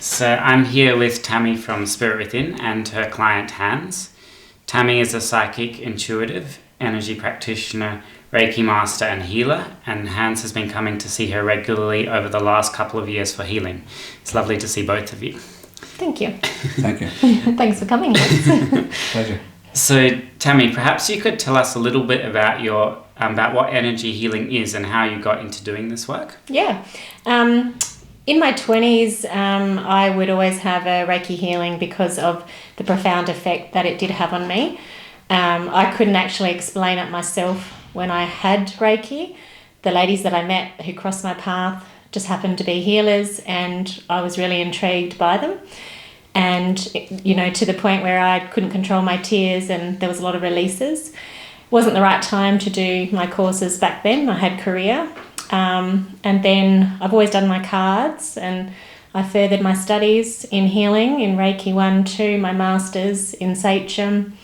So I'm here with Tammy from Spirit Within and her client Hans. Tammy is a psychic, intuitive, energy practitioner, Reiki master and healer, and Hans has been coming to see her regularly over the last couple of years for healing. It's lovely to see both of you. Thank you. Thank you. Thanks for coming, Hans. Pleasure. So Tammy, perhaps you could tell us a little bit about about what energy healing is and how you got into doing this work. Yeah. In my 20s, I would always have a Reiki healing because of the profound effect that it did have on me. I couldn't actually explain it myself when I had Reiki. The ladies that I met who crossed my path just happened to be healers, and I was really intrigued by them. And, to the point where I couldn't control my tears and there was a lot of releases. It wasn't the right time to do my courses back then. I had Korea. And then I've always done my cards, and I furthered my studies in healing in Reiki 1, 2, my masters in Sachem,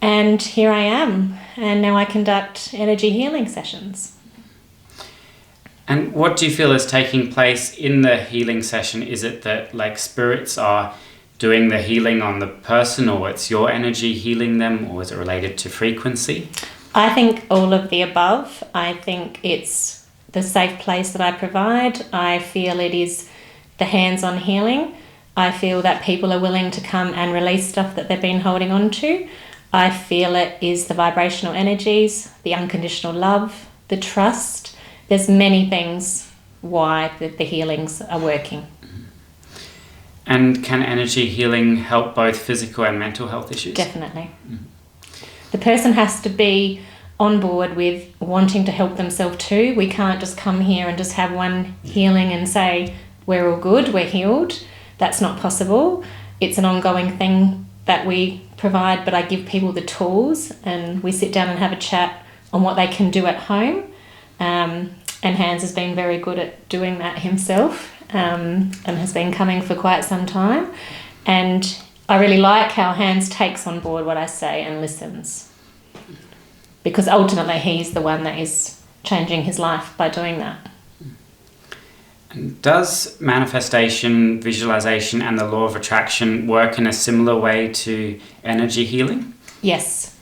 and here I am, and now I conduct energy healing sessions. And what do you feel is taking place in the healing session? Is it that spirits are doing the healing on the person, or it's your energy healing them, or is it related to frequency? I think all of the above. I think it's the safe place that I provide. I feel it is the hands-on healing. I feel that people are willing to come and release stuff that they've been holding on to. I feel it is the vibrational energies, the unconditional love, the trust. There's many things why the healings are working. And can energy healing help both physical and mental health issues? Definitely. The person has to be on board with wanting to help themselves too. We can't just come here and just have one healing and say, we're all good, we're healed. That's not possible. It's an ongoing thing that we provide, but I give people the tools and we sit down and have a chat on what they can do at home. And Hans has been very good at doing that himself, and has been coming for quite some time. And I really like how Hans takes on board what I say and listens, because ultimately he's the one that is changing his life by doing that. And does manifestation, visualization and the law of attraction work in a similar way to energy healing? Yes.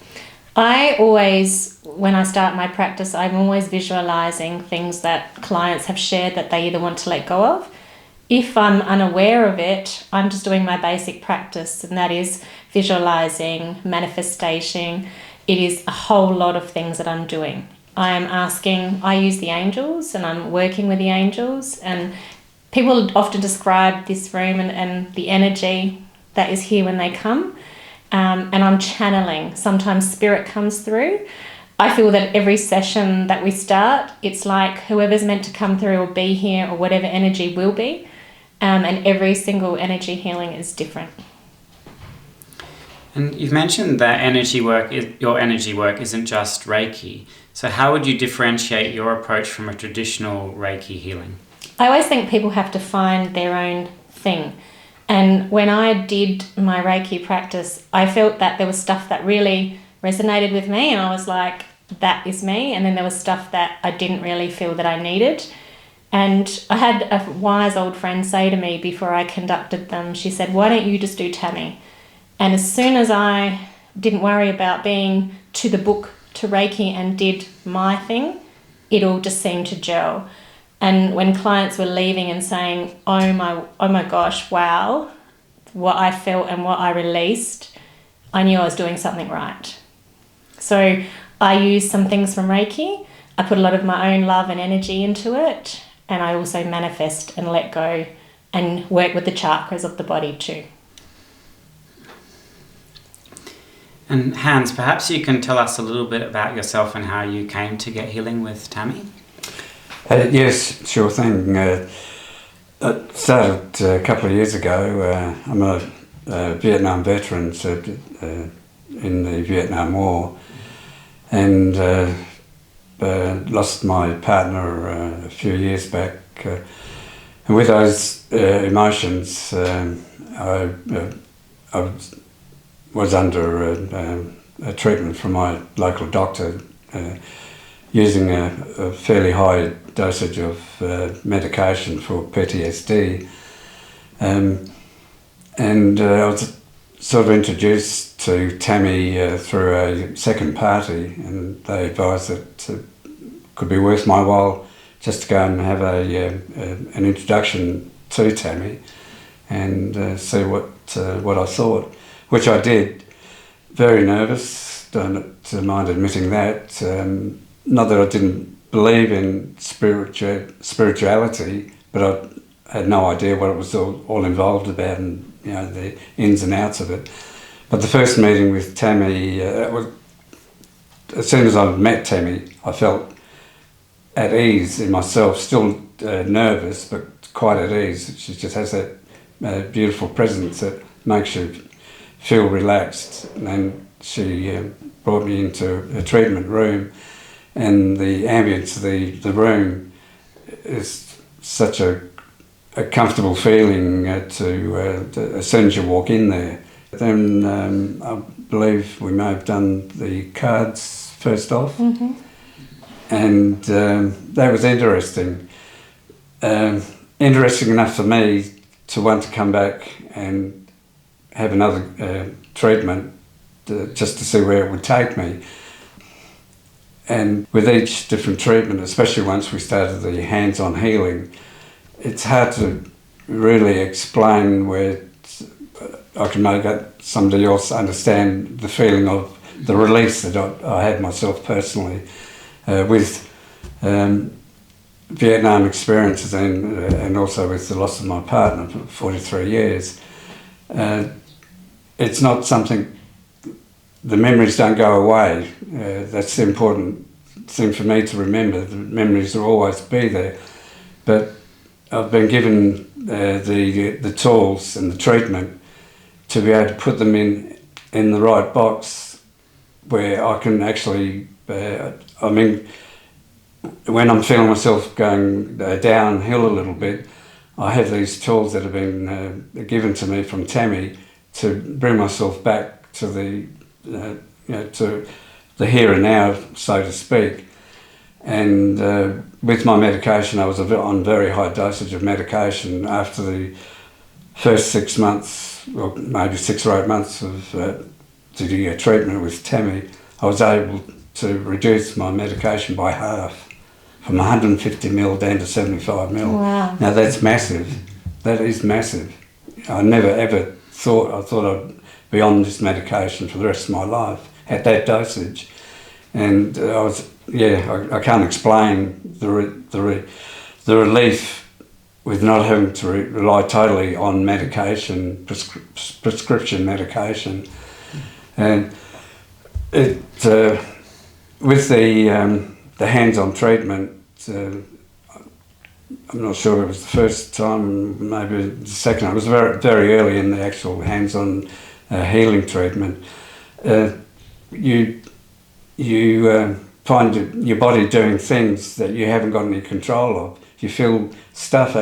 I always, when I start my practice, I'm always visualizing things that clients have shared that they either want to let go of. If I'm unaware of it, I'm just doing my basic practice, and that is visualizing, manifestation. It is a whole lot of things that I'm doing. I use the angels and I'm working with the angels, and people often describe this room and the energy that is here when they come, and I'm channeling. Sometimes spirit comes through. I feel that every session that we start, it's like whoever's meant to come through or be here or whatever energy will be, and every single energy healing is different. And you've mentioned that your energy work isn't just Reiki. So how would you differentiate your approach from a traditional Reiki healing? I always think people have to find their own thing. And when I did my Reiki practice, I felt that there was stuff that really resonated with me, and I was like, that is me. And then there was stuff that I didn't really feel that I needed. And I had a wise old friend say to me before I conducted them, she said, why don't you just do Tammy? And as soon as I didn't worry about being to the book to Reiki and did my thing, it all just seemed to gel. And when clients were leaving and saying, oh my gosh, wow, what I felt and what I released, I knew I was doing something right. So I used some things from Reiki. I put a lot of my own love and energy into it, and I also manifest and let go and work with the chakras of the body too. And Hans, perhaps you can tell us a little bit about yourself and how you came to get healing with Tammy? Yes, sure thing. It started a couple of years ago. I'm a Vietnam veteran, served in the Vietnam War, and lost my partner a few years back. And with those emotions, I was under a treatment from my local doctor, using a fairly high dosage of medication for PTSD, And I was sort of introduced to Tammy through a second party, and they advised that it could be worth my while just to go and have an introduction to Tammy and see what I thought, which I did. Very nervous, don't mind admitting that. Not that I didn't believe in spirituality, but I had no idea what it was all involved about, and the ins and outs of it. But the first meeting with Tammy, as soon as I met Tammy, I felt at ease in myself, still nervous, but quite at ease. She just has that beautiful presence that makes you feel relaxed. And she brought me into a treatment room, and the ambience of the room is such a comfortable feeling as soon as you walk in there. Then I believe we may have done the cards first off, and that was interesting. Interesting enough for me to want to come back and have another treatment just to see where it would take me. And with each different treatment, especially once we started the hands-on healing, it's hard to really explain where I can make somebody else understand the feeling of the release that I had myself personally with Vietnam experiences and also with the loss of my partner for 43 years. It's not something, the memories don't go away. That's the important thing for me to remember. The memories will always be there. But I've been given the tools and the treatment to be able to put them in the right box where I can actually, when I'm feeling myself going downhill a little bit, I have these tools that have been given to me from Tammy to bring myself back to to the here and now, so to speak. And with my medication, I was on very high dosage of medication. After the first 6 months, or maybe 6 or 8 months of the treatment with Tammy, I was able to reduce my medication by half, from 150 mil down to 75 mil. Wow. Now that's massive. That is massive. I never ever thought I'd be on this medication for the rest of my life at that dosage. And I can't explain the relief with not having to rely totally on medication, prescription medication. And it with the hands-on treatment, I'm not sure it was the first time, maybe the second. It was very, very early in the actual hands-on healing treatment. You find your body doing things that you haven't got any control of. You feel stuff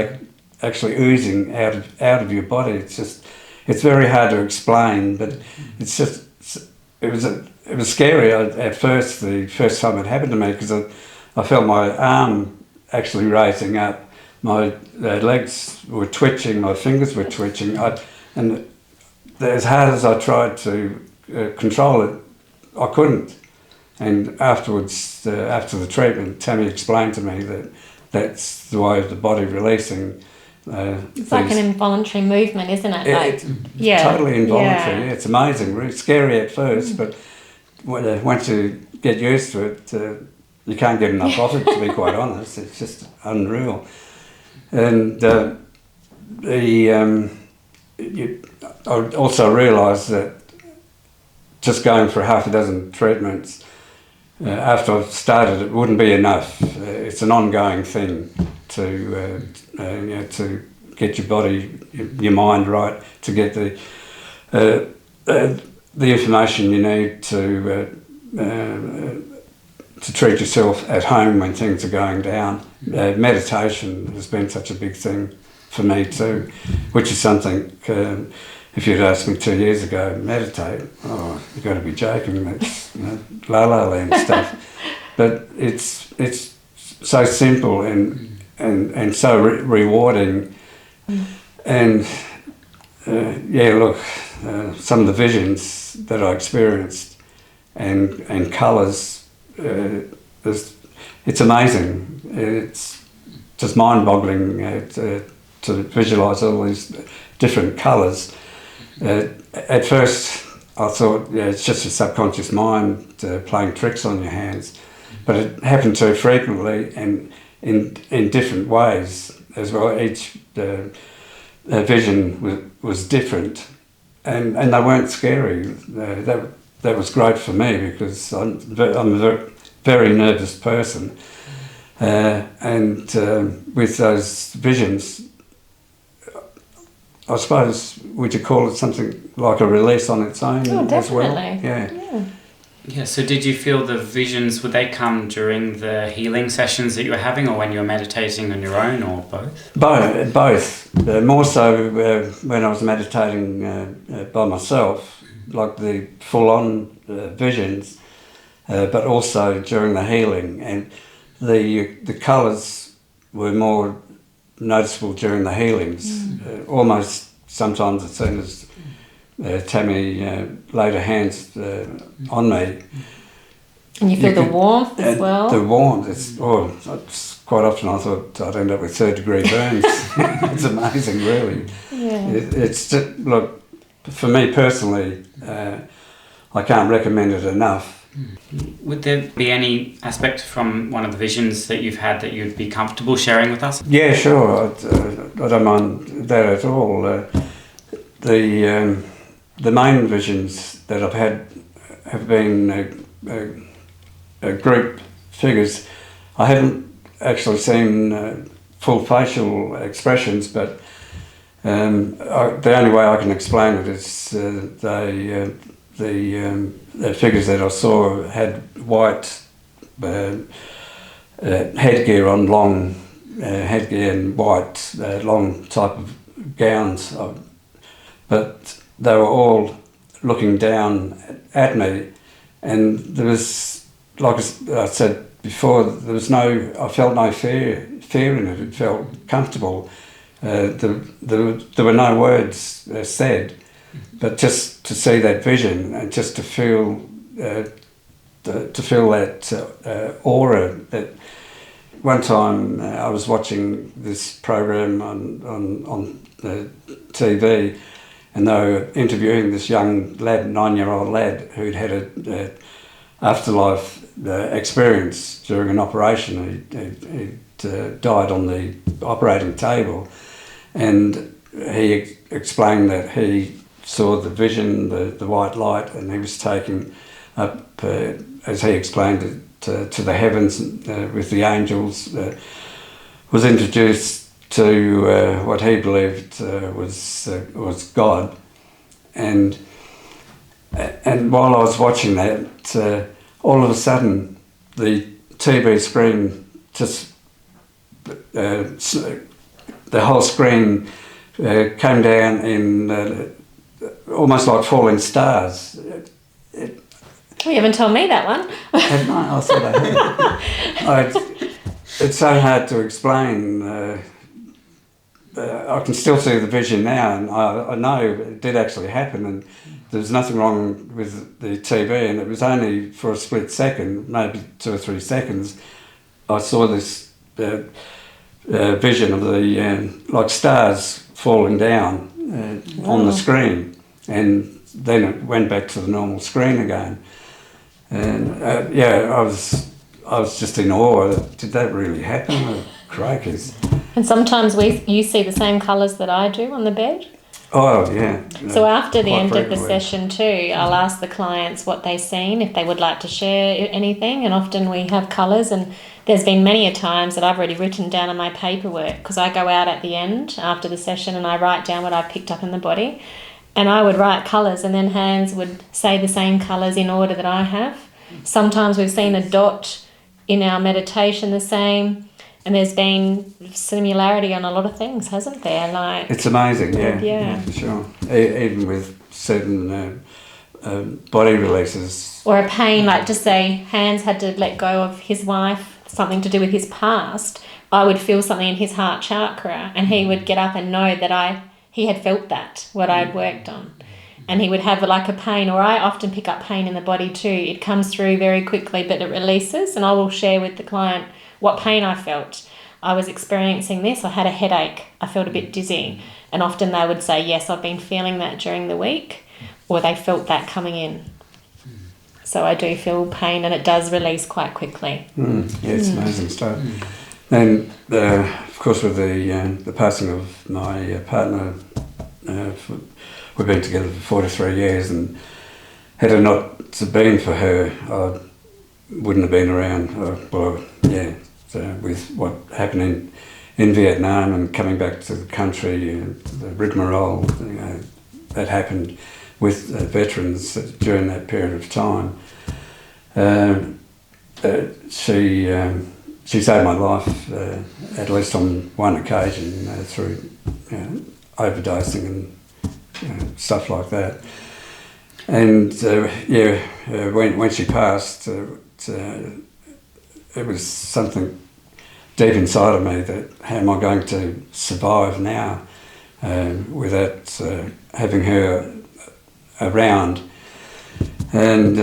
actually oozing out of your body. It's very hard to explain, but it was scary at first. The first time it happened to me, because I felt my arm actually raising up. My legs were twitching, my fingers were twitching, and as hard as I tried to control it, I couldn't. And afterwards, after the treatment, Tammy explained to me that that's the way of the body releasing. It's like an involuntary movement, isn't it? Totally involuntary. Yeah, it's amazing. Really scary at first, but once you get used to it, you can't get enough of it, to be quite honest. It's just unreal. And I also realised that just going for half a dozen treatments after I've started, it wouldn't be enough. It's an ongoing thing to get your body, your mind right, to get the information you need to treat yourself at home when things are going down. Meditation has been such a big thing for me too, which is something, if you'd asked me 2 years ago, meditate, oh, you've got to be joking, that's la la land stuff. But it's so simple and so rewarding. And some of the visions that I experienced and colours, it's amazing. It's just mind-boggling to visualise all these different colours. At first, I thought, it's just your subconscious mind playing tricks on your hands, but it happened too frequently and in different ways as well. Each vision was different, and they weren't scary. That was great for me because I'm a very nervous person, and with those visions, I suppose, would you call it something like a release on its own as well? Definitely. Yeah, so did you feel the visions, would they come during the healing sessions that you were having or when you were meditating on your own, or both? Both. More so when I was meditating by myself, like the full-on visions, but also during the healing. And the colours were more noticeable during the healings. Almost sometimes it seemed as Tammy laid her hands on me. And you feel the warmth as well? The warmth, it's quite often I thought I'd end up with third-degree burns. It's amazing, really. Yeah. It's just, look, for me personally, I can't recommend it enough. Would there be any aspect from one of the visions that you've had that you'd be comfortable sharing with us? Yeah, sure. I don't mind that at all. The main visions that I've had have been group figures. I haven't actually seen full facial expressions, but the only way I can explain it is the figures that I saw had white headgear on, long headgear and white long type of gowns, but they were all looking down at me, and there was, like I said before, I felt no fear in it. It felt comfortable. There were no words said, but just to see that vision and just to feel that aura. That one time I was watching this program on the TV, and they were interviewing this young lad, 9-year-old lad, who'd had a afterlife experience during an operation. He'd died on the operating table, and he explained that he saw the vision, the white light, and he was taken up, as he explained it, to the heavens with the angels. Was introduced to what he believed was God, and while I was watching that, all of a sudden the TV screen just the whole screen came down in almost like falling stars. You haven't told me that one. Haven't I? I thought I had. It's so hard to explain. I can still see the vision now, and I know it did actually happen, and there's nothing wrong with the TV, and it was only for a split second, maybe 2 or 3 seconds, I saw this vision of the like stars falling down on the screen, and then it went back to the normal screen again. And I was just in awe. Did that really happen? Oh, crikey. And sometimes you see the same colours that I do on the bed. Oh, yeah. So after the end frequently. of the session too, I'll ask the clients what they've seen, if they would like to share anything, and often we have colours, and there's been many a times that I've already written down on my paperwork, because I go out at the end after the session and I write down what I've picked up in the body, and I would write colours, and then Hans would say the same colours in order that I have. Sometimes we've seen a dot in our meditation the same, and there's been similarity on a lot of things, hasn't there? Like, it's amazing, Yeah. for sure. Even with certain body releases. or a pain, like just say Hans had to let go of his wife, something to do with his past, I would feel something in his heart chakra, and he would get up and know that I he had felt that, what I'd worked on. And he would have like a pain, or I often pick up pain in the body too. It comes through very quickly, but it releases, and I will share with the client what pain I felt. I was experiencing this, I had a headache, I felt a bit dizzy. And often they would say, yes, I've been feeling that during the week, or they felt that coming in. So I do feel pain, and it does release quite quickly. Yeah, it's amazing stuff. And of course, with the passing of my partner, we've been together for 43 years, and had it not been for her, I wouldn't have been around. So with what happened in Vietnam and coming back to the country, the rigmarole that happened with veterans during that period of time. She saved my life, at least on one occasion, through overdosing and stuff like that. And when she passed, it was something deep inside of me that how am I going to survive now without having her around. And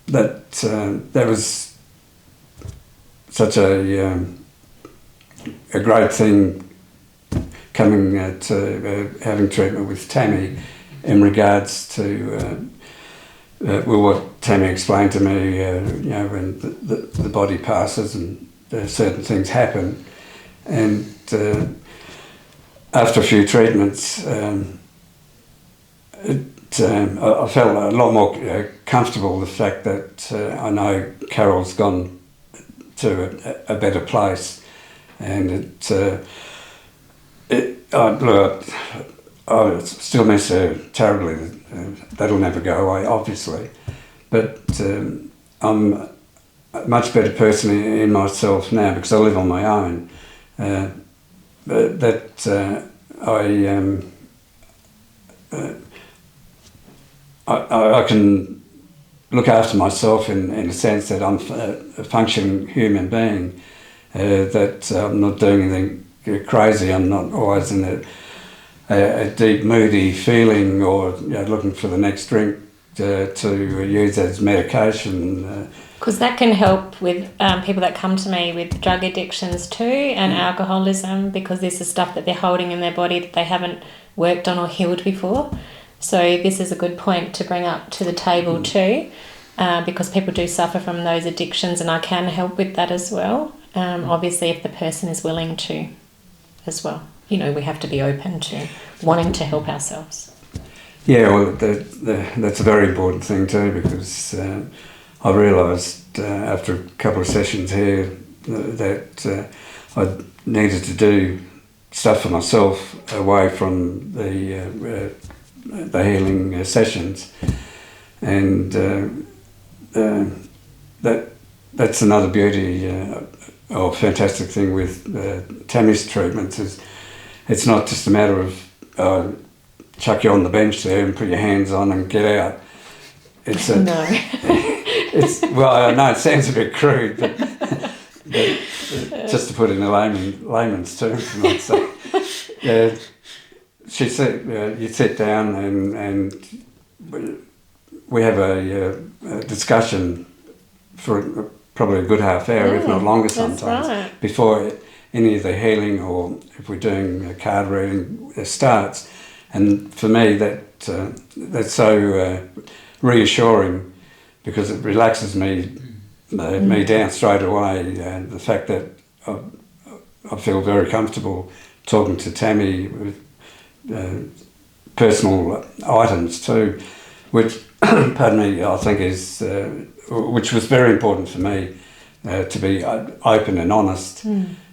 that was such a great thing, coming to having treatment with Tammy in regards to what Tammy explained to me, when the body passes and certain things happen. And after a few treatments, I felt a lot more comfortable with the fact that I know Carol's gone to a better place, and I still miss her terribly. That'll never go away, obviously, but I'm a much better person in myself now because I live on my own. I can look after myself in a sense that I'm a functioning human being, that I'm not doing anything crazy. I'm not always in a deep moody feeling or looking for the next drink to use as medication. Because that can help with people that come to me with drug addictions too, and alcoholism, because this is stuff that they're holding in their body that they haven't worked on or healed before. So this is a good point to bring up to the table too, because people do suffer from those addictions, and I can help with that as well. Obviously, if the person is willing to as well. We have to be open to wanting to help ourselves. Yeah, well, that's a very important thing too, because I realised after a couple of sessions here that I needed to do stuff for myself away from the healing sessions, and that's another beauty or fantastic thing with Tammy's treatments is it's not just a matter of chuck you on the bench there and put your hands on and get out. It's no. Well, I know it sounds a bit crude, but just to put it in a layman's terms, I might say. She said, you sit down and we have a discussion for probably a good half hour, if not longer sometimes, right, before any of the healing or if we're doing a card reading starts. And for me, that's so reassuring, because it relaxes me down straight away. The fact that I feel very comfortable talking to Tammy with personal items too, which, pardon me, I think is, which was very important for me to be open and honest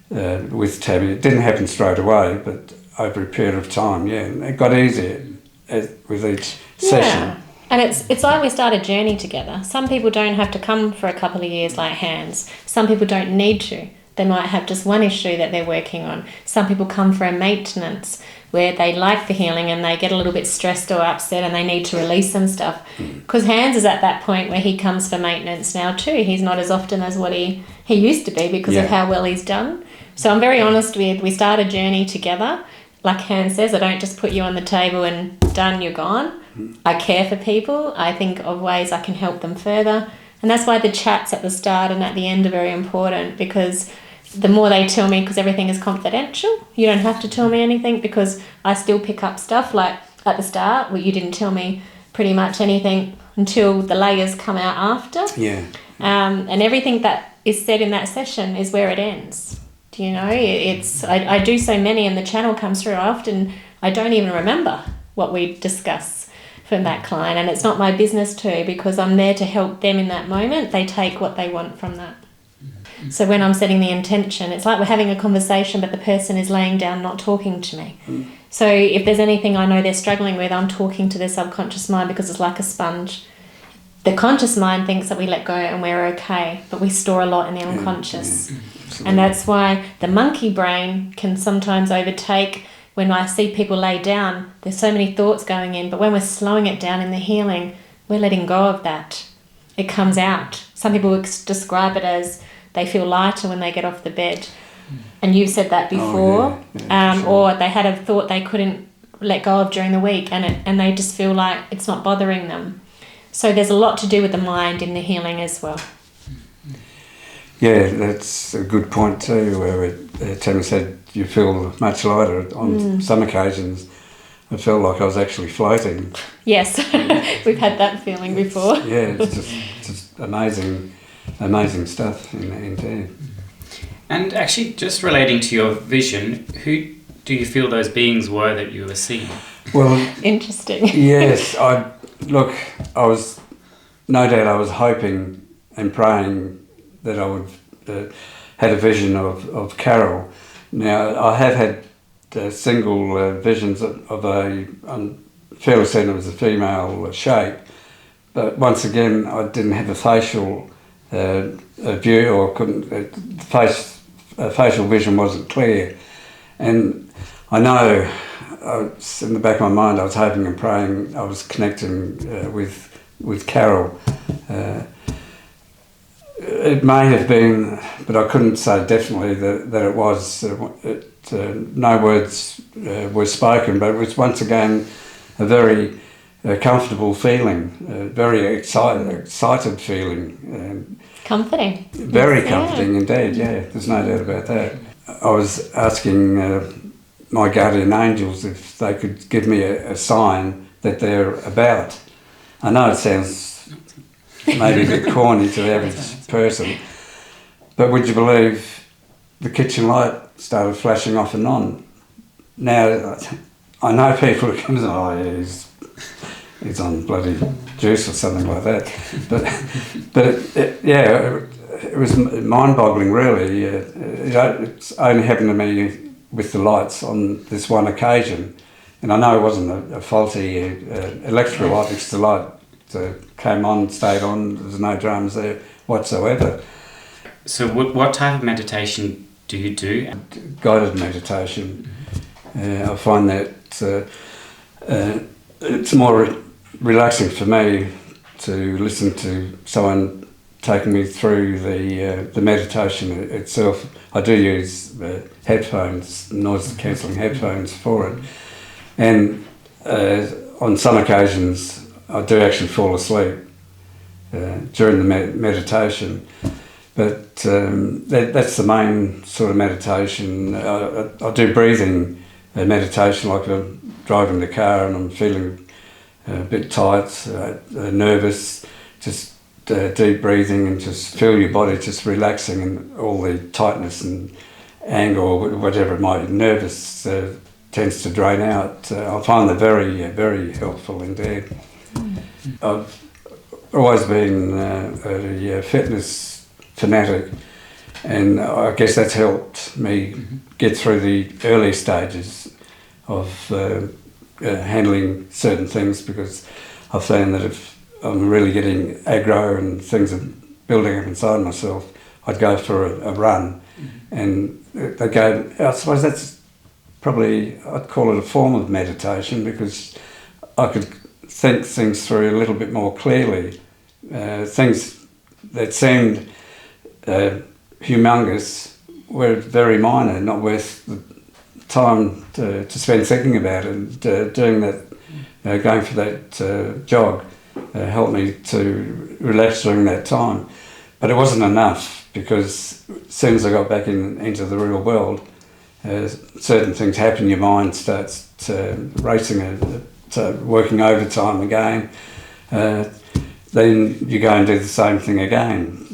with Tammy. It didn't happen straight away, but over a period of time, it got easier with each session. And it's like we start a journey together. Some people don't have to come for a couple of years like Hans. Some people don't need to. They might have just one issue that they're working on. Some people come for a maintenance where they like the healing and they get a little bit stressed or upset and they need to release some stuff. Because Hans is at that point where he comes for maintenance now too. He's not as often as what he used to be because of how well he's done. So I'm very honest with, we start a journey together. Like Han says, I don't just put you on the table and done, you're gone. I care for people. I think of ways I can help them further. And that's why the chats at the start and at the end are very important, because the more they tell me, because everything is confidential, you don't have to tell me anything, because I still pick up stuff. Like at the start, you didn't tell me pretty much anything until the layers come out after. Yeah. And everything that is said in that session is where it ends. Do you know? I do so many, and the channel comes through. I don't even remember what we discuss from that client, and it's not my business to, because I'm there to help them in that moment. They take what they want from that. So when I'm setting the intention, it's like we're having a conversation, but the person is laying down, not talking to me. So if there's anything I know they're struggling with, I'm talking to their subconscious mind, because it's like a sponge. The conscious mind thinks that we let go and we're okay, but we store a lot in the unconscious. And that's why the monkey brain can sometimes overtake. When I see people lay down, there's so many thoughts going in, but when we're slowing it down in the healing, we're letting go of that. It comes out. Some people describe it as they feel lighter when they get off the bed. And you've said that before. Sure. Or they had a thought they couldn't let go of during the week, and they just feel like it's not bothering them. So there's a lot to do with the mind in the healing as well. Yeah, that's a good point too, where Tammy said you feel much lighter. On some occasions, I felt like I was actually floating. Yes, we've had that feeling before. Yeah, it's just amazing stuff indeed. And actually, just relating to your vision, who do you feel those beings were that you were seeing? Well, interesting. Yes, I was no doubt I was hoping and praying that I would had a vision of Carol. Now I have had single visions of I'm fairly certain it was a female shape, but once again I didn't have a facial view, or couldn't facial vision wasn't clear, and I know in the back of my mind I was hoping and praying I was connecting with Carol. It may have been, but I couldn't say definitely that it was. No words were spoken, but it was once again a very comfortable feeling, a very excited feeling. Comforting. Very comforting indeed, yeah, there's no doubt about that. I was asking my guardian angels if they could give me a sign that they're about. I know it sounds maybe a bit corny to the average person, but would you believe the kitchen light started flashing off and on? Now, I know people who come and say, oh yeah, he's on bloody juice or something like that, but it was mind-boggling really. It's only happened to me with the lights on this one occasion, and I know it wasn't a faulty electrical light, because the light came on, stayed on, there was no dramas there whatsoever. So what type of meditation do you do? Guided meditation. I find that it's more relaxing for me to listen to someone taking me through the meditation itself. I do use headphones, noise cancelling headphones for it, and on some occasions I do actually fall asleep during the meditation, but that's the main sort of meditation. I do breathing meditation, like I'm driving the car and I'm feeling a bit tight, nervous, just deep breathing and just feel your body just relaxing, and all the tightness and anger or whatever it might be, nervous tends to drain out. I find that very, very helpful indeed. I've always been a fitness fanatic, and I guess that's helped me get through the early stages of handling certain things, because I've found that if I'm really getting aggro and things are building up inside myself, I'd go for a run, and they go, I suppose that's probably, I'd call it a form of meditation, because I could think things through a little bit more clearly. Things that seemed humongous were very minor, not worth the time to spend thinking about it. And doing that, going for that jog helped me to relax during that time. But it wasn't enough, because as soon as I got back into the real world, certain things happen. Your mind starts racing, working overtime again. Then you go and do the same thing again.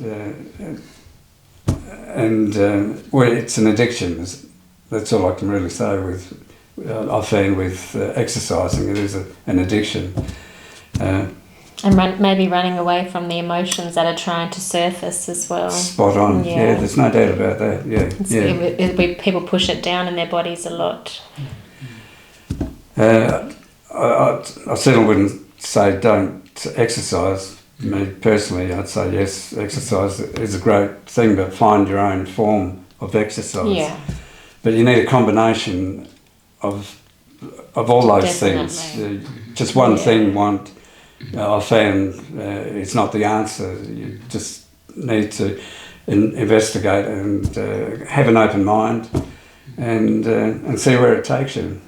Well, it's an addiction. That's all I can really say. I found with exercising, it is an addiction. And maybe running away from the emotions that are trying to surface as well. Spot on. Yeah, there's no doubt about that. Yeah, people push it down in their bodies a lot. I certainly wouldn't say don't exercise. Me personally, I'd say yes, exercise is a great thing, but find your own form of exercise. Yeah. But you need a combination of all those things. Just one thing won't. I found it's not the answer. You just need to investigate and have an open mind and see where it takes you.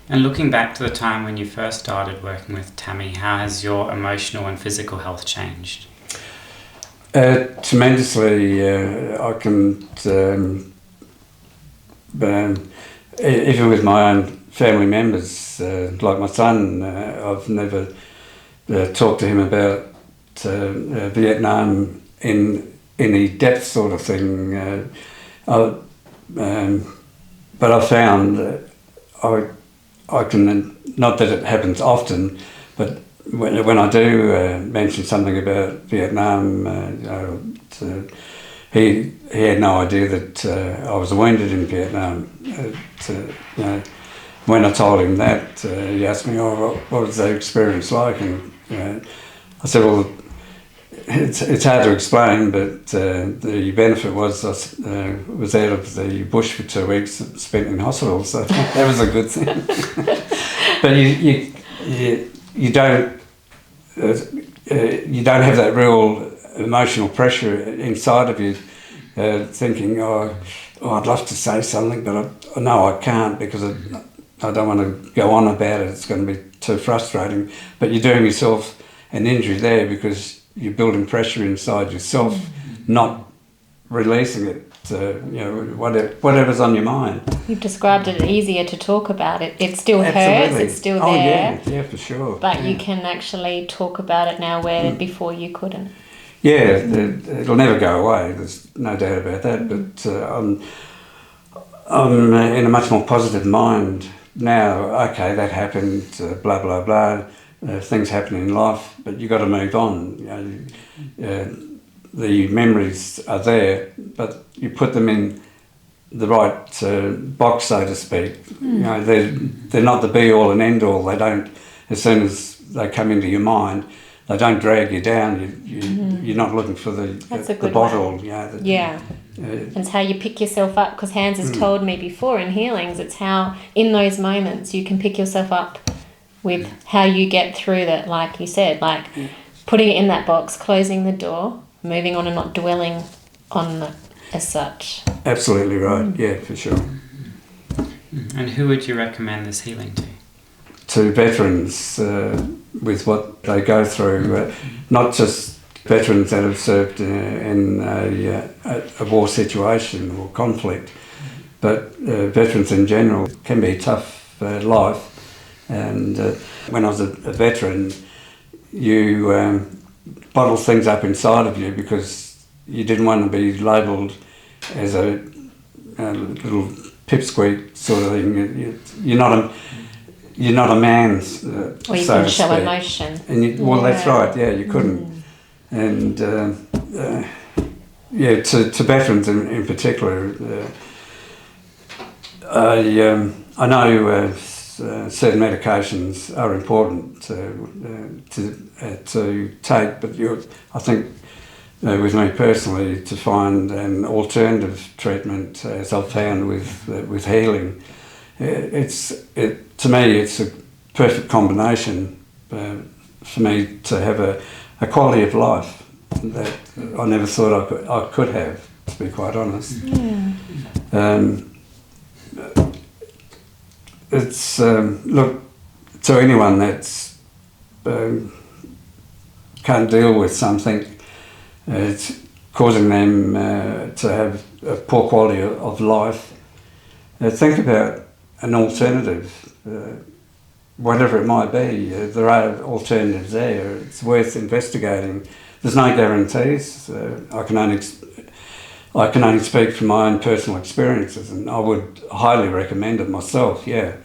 And looking back to the time when you first started working with Tammy, how has your emotional and physical health changed? Tremendously. I can, even with my own family members, like my son, I've never talked to him about Vietnam in any depth sort of thing. But I found that I can, not that it happens often, but when I do mention something about Vietnam, he had no idea that I was wounded in Vietnam. When I told him that, he asked me, what was the experience like? And I said, well, it's hard to explain, but the benefit was I was out of the bush for 2 weeks, spent in hospital, so that was a good thing. But you don't have that real emotional pressure inside of you, thinking, I'd love to say something, but I know I can't, because I don't want to go on about it. It's going to be too frustrating. But you're doing yourself an injury there, because you're building pressure inside yourself, not releasing it. Whatever's on your mind. You've described it easier to talk about it. It still hurts, it's still there. Oh yeah, for sure. But you can actually talk about it now where before you couldn't. Yeah, it'll never go away, there's no doubt about that. But I'm in a much more positive mind now. Okay, that happened, blah, blah, blah. Things happen in life, but you've got to move on. The memories are there, but you put them in the right box, so to speak. They're not the be all and end all. They don't. As soon as they come into your mind, they don't drag you down. You're not looking for the bottle. It's how you pick yourself up. Because Hans has told me before in healings, it's how in those moments you can pick yourself up with how you get through that. Like you said, like putting it in that box, closing the door, moving on and not dwelling on it as such. Absolutely right, yeah, for sure. And who would you recommend this healing to? To veterans with what they go through, not just veterans that have served in a war situation or conflict, but veterans in general. It can be a tough life. And when I was a veteran, you bottle things up inside of you because you didn't want to be labelled as a little pipsqueak sort of thing. You're not a man, or you couldn't show emotion. And well, that's right. Yeah, you couldn't. And to veterans in particular, I know certain medications are important to take, but I think with me personally, to find an alternative treatment, as I've found with healing, to me it's a perfect combination for me to have a quality of life that I never thought I could have. to be quite honest. Yeah. It's look, to anyone that's can't deal with something, it's causing them to have a poor quality of life. Think about an alternative, whatever it might be. There are alternatives there. It's worth investigating. There's no guarantees. I can only speak from my own personal experiences, and I would highly recommend it myself. Yeah,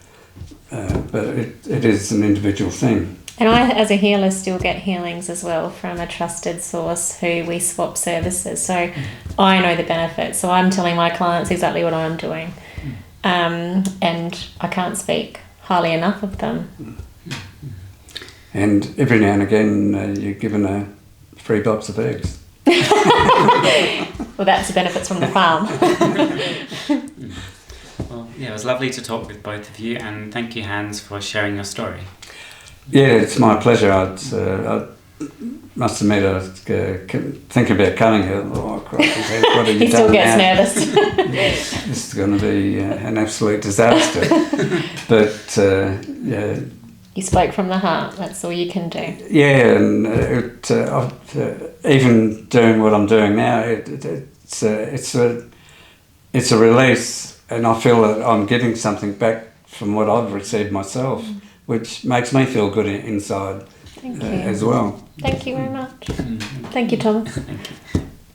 but it is an individual thing. And I, as a healer, still get healings as well from a trusted source who we swap services. So I know the benefits. So I'm telling my clients exactly what I'm doing. And I can't speak highly enough of them. And every now and again, you're given a free box of eggs. Well, that's the benefits from the farm. Well, yeah, it was lovely to talk with both of you, and thank you, Hans, for sharing your story. Yeah, it's my pleasure. I must admit, I was thinking about coming here. Oh, what have you He still done gets now? nervous. This is going to be an absolute disaster. But yeah. You spoke from the heart. That's all you can do. Yeah, and even doing what I'm doing now, it's a release, and I feel that I'm getting something back from what I've received myself, which makes me feel good inside. Thank you. As well. Thank you very much. Thank you, Thomas. Thank you.